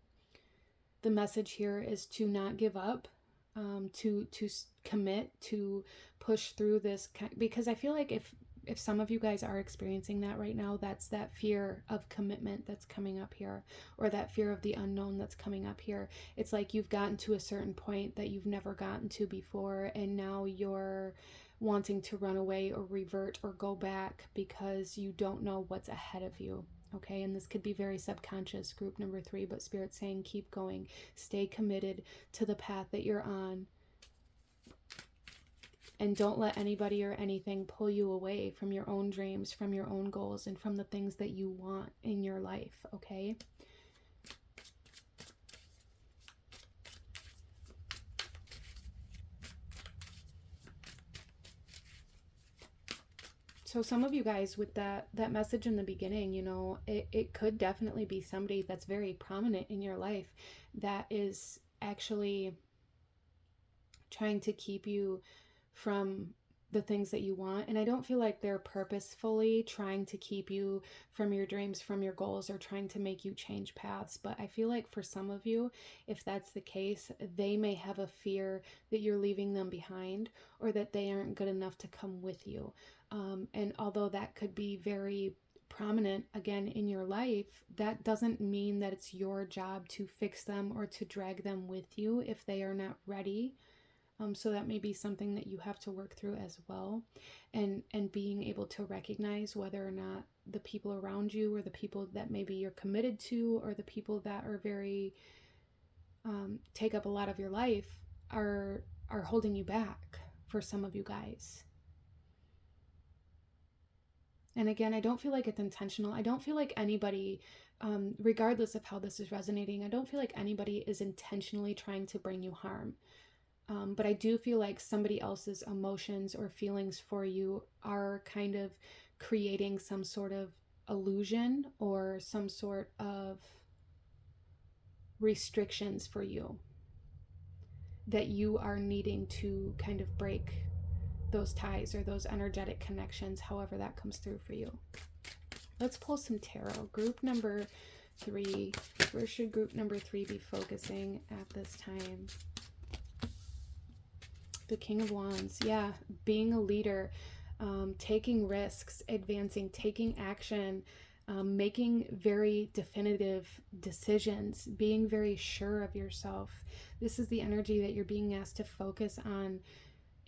[SPEAKER 1] message here is to not give up, to commit, to push through this, because I feel like if some of you guys are experiencing that right now, that's that fear of commitment that's coming up here, or that fear of the unknown that's coming up here. It's like you've gotten to a certain point that you've never gotten to before, and now you're wanting to run away or revert or go back because you don't know what's ahead of you. Okay, and this could be very subconscious, group number 3, but Spirit's saying keep going, stay committed to the path that you're on, and don't let anybody or anything pull you away from your own dreams, from your own goals, and from the things that you want in your life, okay? So some of you guys, with that message in the beginning, you know, it could definitely be somebody that's very prominent in your life that is actually trying to keep you from the things that you want. And I don't feel like they're purposefully trying to keep you from your dreams, from your goals, or trying to make you change paths. But I feel like for some of you, if that's the case, they may have a fear that you're leaving them behind, or that they aren't good enough to come with you. And although that could be very prominent again in your life, that doesn't mean that it's your job to fix them or to drag them with you if they are not ready. So that may be something that you have to work through as well, and being able to recognize whether or not the people around you, or the people that maybe you're committed to, or the people that are very take up a lot of your life, are holding you back for some of you guys. And again, I don't feel like it's intentional. I don't feel like anybody, regardless of how this is resonating, I don't feel like anybody is intentionally trying to bring you harm. But I do feel like somebody else's emotions or feelings for you are kind of creating some sort of illusion or some sort of restrictions for you that you are needing to kind of break those ties or those energetic connections, however that comes through for you. Let's pull some tarot. Group number 3. Where should group number 3 be focusing at this time? The King of Wands. Yeah, being a leader, taking risks, advancing, taking action, making very definitive decisions, being very sure of yourself. This is the energy that you're being asked to focus on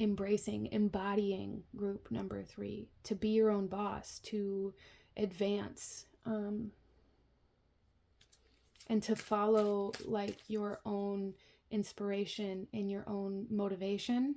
[SPEAKER 1] embracing, embodying, group number 3, to be your own boss, to advance, and to follow like your own inspiration and your own motivation.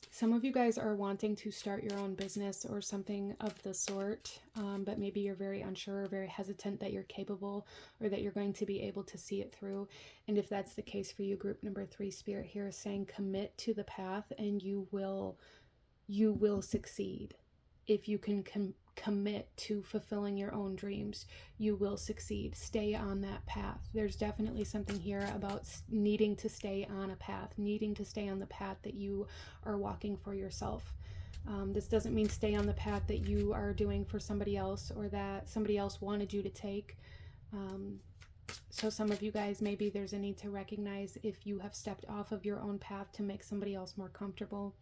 [SPEAKER 1] Some of you guys are wanting to start your own business or something of the sort, but maybe you're very unsure or very hesitant that you're capable or that you're going to be able to see it through. And if that's the case for you, group number 3, Spirit here is saying commit to the path and you will succeed. If you can commit to fulfilling your own dreams, you will succeed. Stay on that path. There's definitely something here about needing to stay on a path, needing to stay on the path that you are walking for yourself. This doesn't mean stay on the path that you are doing for somebody else or that somebody else wanted you to take. So some of you guys, maybe there's a need to recognize if you have stepped off of your own path to make somebody else more comfortable.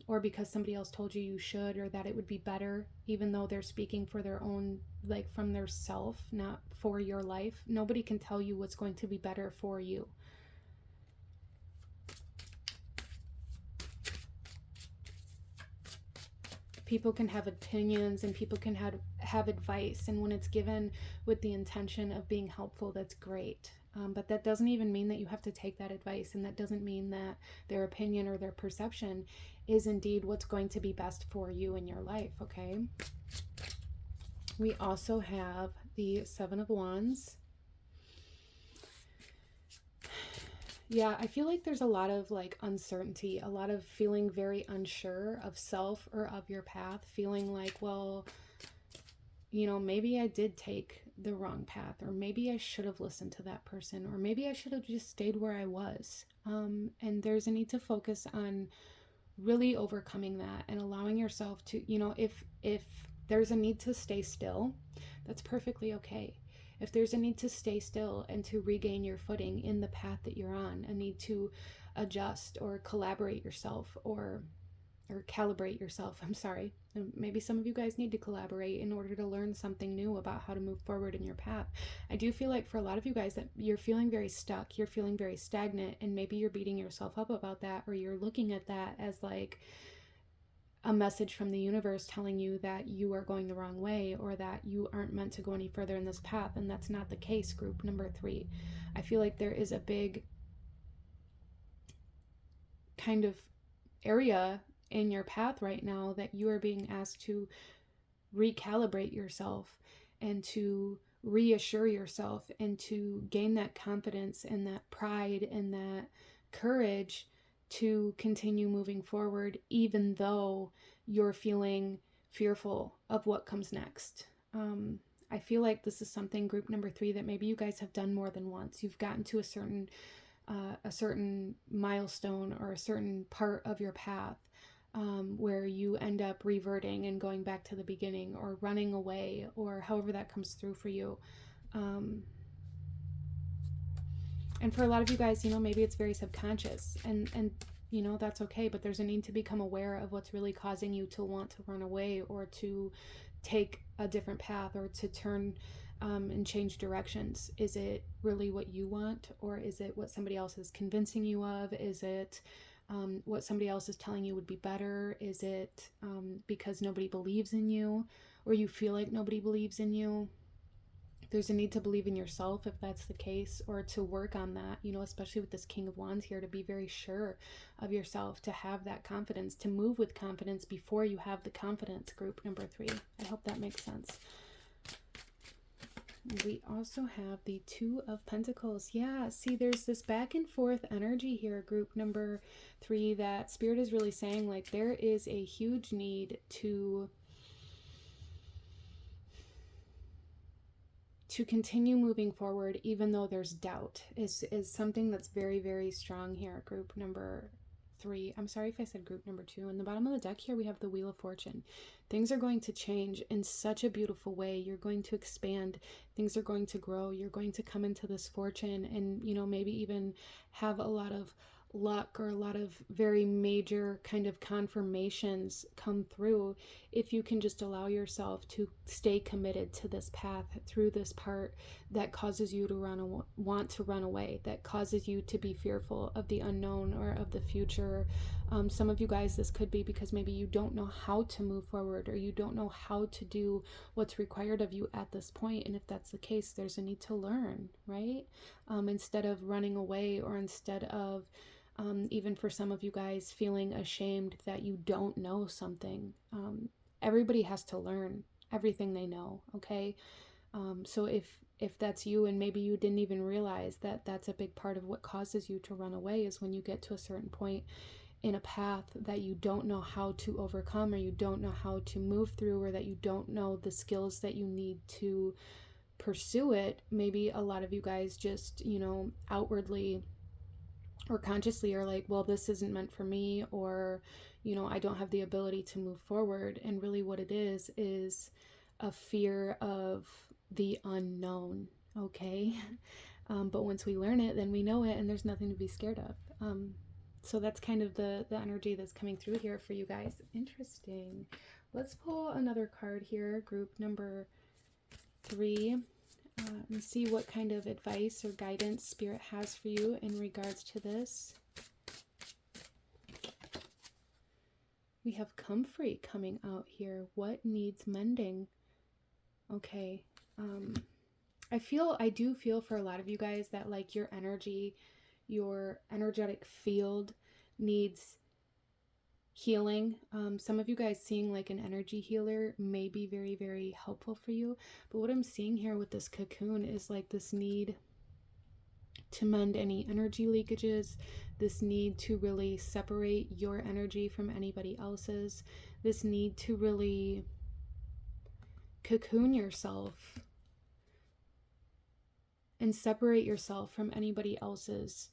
[SPEAKER 1] Or because somebody else told you you should, or that it would be better, even though they're speaking for their own, like from their self, not for your life. Nobody can tell you what's going to be better for you. People can have opinions and people can have advice, and when it's given with the intention of being helpful, that's great. But that doesn't even mean that you have to take that advice, and that doesn't mean that their opinion or their perception is indeed what's going to be best for you in your life, okay? We also have the 7 of Wands. Yeah, I feel like there's a lot of like uncertainty, a lot of feeling very unsure of self or of your path, feeling like, well, you know, maybe I did take the wrong path, or maybe I should have listened to that person, or maybe I should have just stayed where I was. And there's a need to focus on really overcoming that and allowing yourself to, you know, if there's a need to stay still, that's perfectly okay. If there's a need to stay still and to regain your footing in the path that you're on, a need to adjust or collaborate yourself or calibrate yourself, I'm sorry. Maybe some of you guys need to collaborate in order to learn something new about how to move forward in your path. I do feel like for a lot of you guys that you're feeling very stuck, you're feeling very stagnant, and maybe you're beating yourself up about that, or you're looking at that as like a message from the universe telling you that you are going the wrong way, or that you aren't meant to go any further in this path. And that's not the case, group number 3. I feel like there is a big kind of area in your path right now that you are being asked to recalibrate yourself and to reassure yourself and to gain that confidence and that pride and that courage to continue moving forward, even though you're feeling fearful of what comes next. I feel like this is something, group number 3, that maybe you guys have done more than once. You've gotten to a certain milestone or a certain part of your path where you end up reverting and going back to the beginning, or running away, or however that comes through for you. And for a lot of you guys, you know, maybe it's very subconscious, and you know, that's okay, but there's a need to become aware of what's really causing you to want to run away, or to take a different path, or to turn and change directions. Is it really what you want, or is it what somebody else is convincing you of? Is it what somebody else is telling you would be better? Is it because nobody believes in you, or you feel like nobody believes in you? There's a need to believe in yourself if that's the case, or to work on that, you know, especially with this King of Wands here, to be very sure of yourself, to have that confidence, to move with confidence before you have the confidence, group number 3. I hope that makes sense. We also have the Two of Pentacles. Yeah, see, there's this back and forth energy here, group number 3, that Spirit is really saying, like, there is a huge need to continue moving forward even though there's doubt, is something that's very, very strong here, group number 3. I'm sorry if I said group number 2. In the bottom of the deck here, we have the Wheel of Fortune. Things are going to change in such a beautiful way. You're going to expand. Things are going to grow. You're going to come into this fortune and, you know, maybe even have a lot of luck or a lot of very major kind of confirmations come through if you can just allow yourself to stay committed to this path through this part that causes you to want to run away, that causes you to be fearful of the unknown or of the future. Some of you guys, this could be because maybe you don't know how to move forward, or you don't know how to do what's required of you at this point. And if that's the case, there's a need to learn, right? Instead of running away, or instead of even for some of you guys feeling ashamed that you don't know something. Everybody has to learn everything they know, okay? So if that's you, and maybe you didn't even realize that that's a big part of what causes you to run away, is when you get to a certain point in a path that you don't know how to overcome, or you don't know how to move through, or that you don't know the skills that you need to pursue it. Maybe a lot of you guys just, you know, outwardly or consciously are like, well, this isn't meant for me, or, you know, I don't have the ability to move forward. And really what it is a fear of the unknown, okay? But once we learn it, then we know it, and there's nothing to be scared of. So that's kind of the energy that's coming through here for you guys. Interesting. Let's pull another card here, group number 3. And see what kind of advice or guidance Spirit has for you in regards to this. We have Comfrey coming out here. What needs mending? Okay. I do feel for a lot of you guys that, like, your energy, your energetic field needs healing. Some of you guys seeing like an energy healer may be very, very helpful for you. But what I'm seeing here with this cocoon is like this need to mend any energy leakages, this need to really separate your energy from anybody else's, this need to really cocoon yourself and separate yourself from anybody else's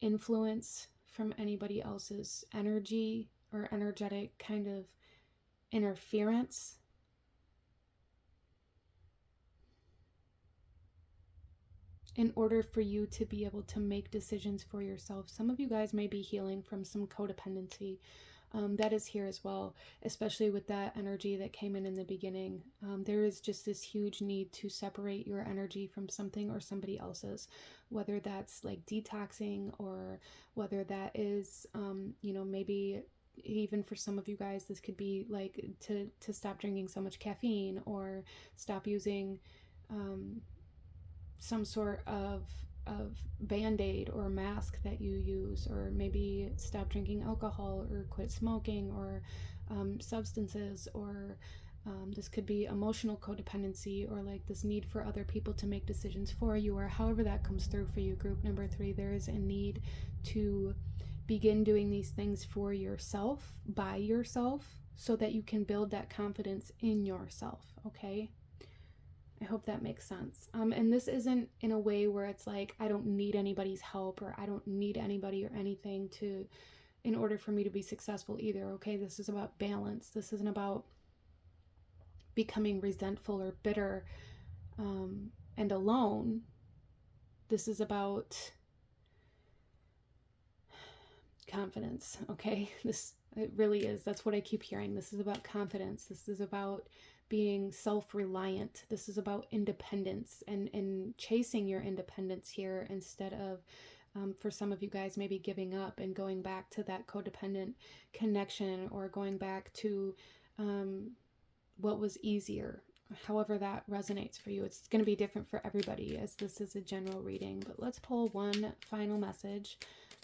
[SPEAKER 1] influence, from anybody else's energy or energetic kind of interference. In order for you to be able to make decisions for yourself. Some of you guys may be healing from some codependency. That is here as well, especially with that energy that came in the beginning. There is just this huge need to separate your energy from something or somebody else's, whether that's like detoxing, or whether that is, you know, maybe even for some of you guys, this could be like to stop drinking so much caffeine, or stop using some sort of band-aid or mask that you use, or maybe stop drinking alcohol, or quit smoking, or substances, or this could be emotional codependency, or like this need for other people to make decisions for you, or however that comes through for you, group number 3. There is a need to begin doing these things for yourself, by yourself, so that you can build that confidence in yourself, okay? I hope that makes sense. And this isn't in a way where it's like, I don't need anybody's help, or I don't need anybody or anything in order for me to be successful either, okay? This is about balance. This isn't about becoming resentful or bitter and alone. This is about confidence, okay? It really is. That's what I keep hearing. This is about confidence. This is about being self-reliant. This is about independence and chasing your independence here instead of, for some of you guys, maybe giving up and going back to that codependent connection, or going back to what was easier. However that resonates for you. It's going to be different for everybody, as this is a general reading. But let's pull one final message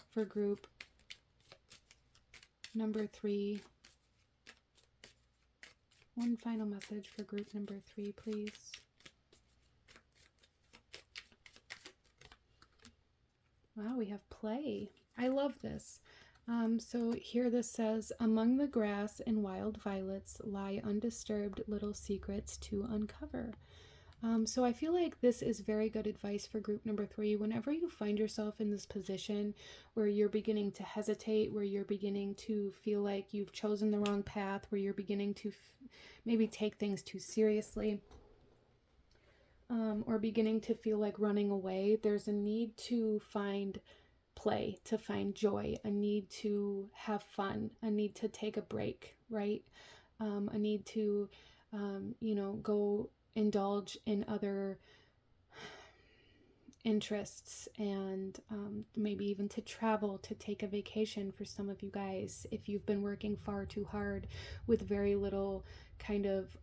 [SPEAKER 1] for group number 3. One final message for group number 3, please. Wow, we have play. I love this. So here this says, among the grass and wild violets lie undisturbed little secrets to uncover. So I feel like this is very good advice for group number 3. Whenever you find yourself in this position where you're beginning to hesitate, where you're beginning to feel like you've chosen the wrong path, where you're beginning to maybe take things too seriously, or beginning to feel like running away, there's a need to find play, to find joy, a need to have fun, a need to take a break, right? A need to, go indulge in other interests, and maybe even to travel, to take a vacation for some of you guys. If you've been working far too hard with very little kind of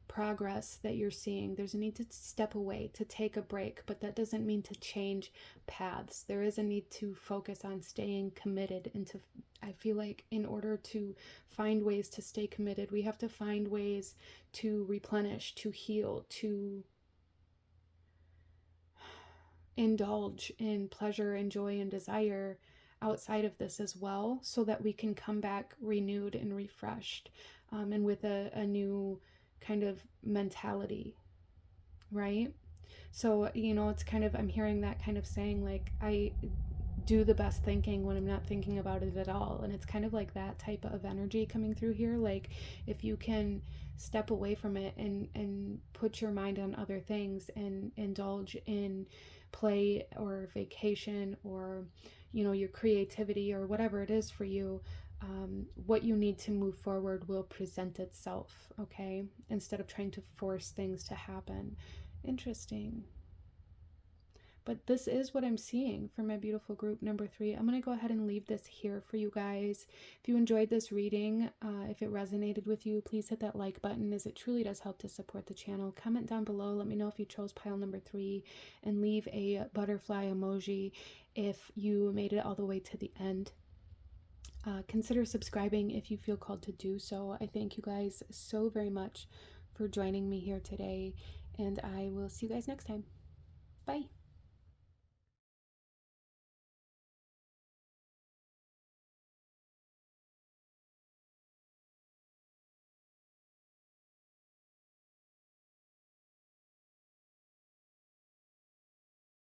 [SPEAKER 1] progress that you're seeing, there's a need to step away, to take a break, but that doesn't mean to change paths. There is a need to focus on staying committed, and to, I feel like in order to find ways to stay committed, we have to find ways to replenish, to heal, to indulge in pleasure and joy and desire outside of this as well, so that we can come back renewed and refreshed, and with a new kind of mentality, right? So, it's kind of, I'm hearing that kind of saying, like, I do the best thinking when I'm not thinking about it at all. And it's kind of like that type of energy coming through here. Like, if you can step away from it and put your mind on other things and indulge in play or vacation, or your creativity, or whatever it is for you, what you need to move forward will present itself, okay, instead of trying to force things to happen. Interesting. But this is what I'm seeing for my beautiful group number 3. I'm going to go ahead and leave this here for you guys. If you enjoyed this reading, if it resonated with you, please hit that like button, as it truly does help to support the channel. Comment down below. Let me know if you chose pile number 3, and leave a butterfly emoji if you made it all the way to the end. Consider subscribing if you feel called to do so. I thank you guys so very much for joining me here today, and I will see you guys next time. Bye.